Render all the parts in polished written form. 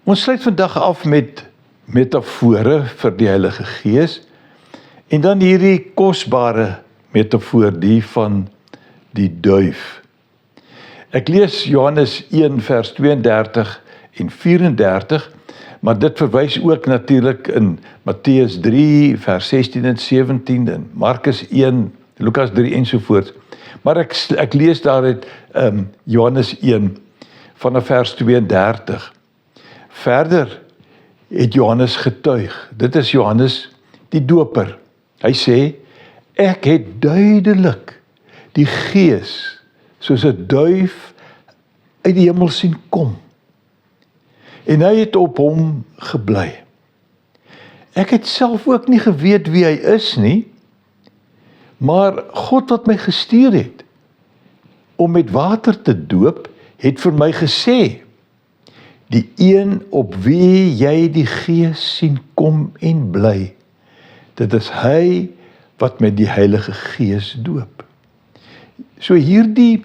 Ons sluit vandag af met metafore vir die Heilige Gees en dan hierdie kosbare metafoor, die van die duif. Ek lees Johannes 1 vers 32 en 34, maar dit verwys ook natuurlik in Matteus 3 vers 16 en 17 en Markus 1, Lukas 3 ensovoorts. Maar ek lees daar uit Johannes 1 vanaf vers 32. Verder het Johannes getuig. Dit is Johannes die doper. Hy sê, ek het duidelik die Gees soos 'n duif uit die hemel sien kom. En hy het op hom gebly. Ek het self ook nie geweet wie hy is nie, maar God wat my gestuur het om met water te doop, het vir my gesê, die een op wie jy die Gees sien kom en bly, dit is hy wat met die Heilige Gees doop. So hierdie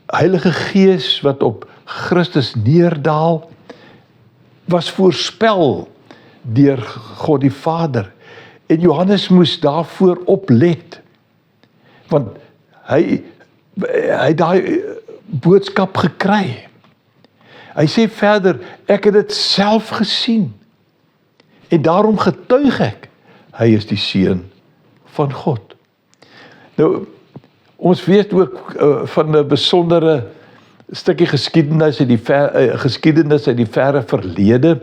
Heilige Gees wat op Christus neerdaal, was voorspel deur God die Vader. En Johannes moes daarvoor oplet, want hy daai boodskap gekry. Hy sê verder, ek het dit self gesien, en daarom getuig ek, hy is die Seun van God. Nou, ons weet ook van 'n besondere stukkie geskiedenis uit die verre verlede,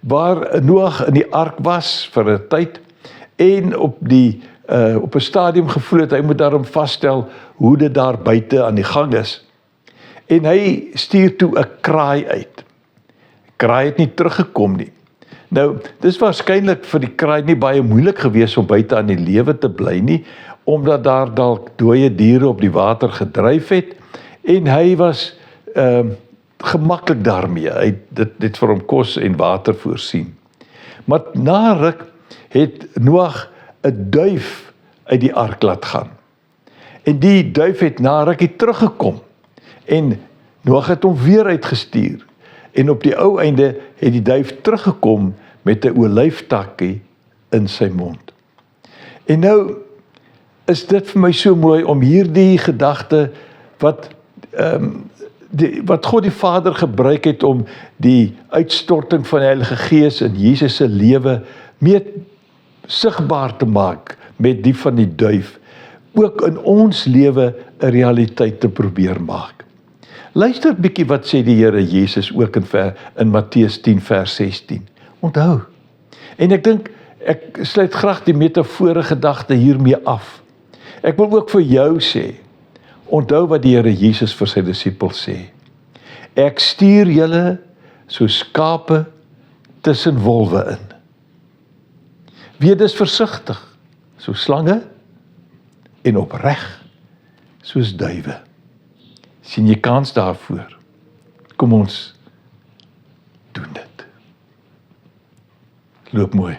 waar Noag in die ark was vir 'n tyd, en op 'n stadium gevoel het, hy moet daarom vasstel hoe dit daar buite aan die gang is. En hy stuur toe 'n kraai uit. Die kraai het nie teruggekom nie. Nou, dis waarskynlik vir die kraai nie baie moeilik gewees om buite aan die lewe te bly nie, omdat daar dalk dooie diere op die water gedryf het, en hy was gemaklik daarmee. Hy het dit vir hom kos en water voorsien. Maar na ruk het Noag 'n duif uit die ark laat gaan. En die duif het na rukkie teruggekom. En Noag het hom weer uitgestuur. En op die ou einde het die duif teruggekom met 'n olyftakkie in sy mond. En nou is dit vir my so mooi om hierdie gedagte wat God die Vader gebruik het om die uitstorting van die Heilige Gees in Jesus se lewe meer sigbaar te maak met die van die duif, ook in ons lewe 'n realiteit te probeer maak. Luister bietjie wat sê die Here Jesus ook in Matteus 10 vers 16. Onthou. En ek dink, ek sluit graag die metafore gedagte hiermee af. Ek wil ook vir jou sê, onthou wat die Here Jesus vir sy disippels sê. Ek stuur julle so skape tussen wolwe in. Wees dus versigtig, so slange, en opreg, soos duwe. Sien jy kans daarvoor? Kom ons doen dit. Loop mooi.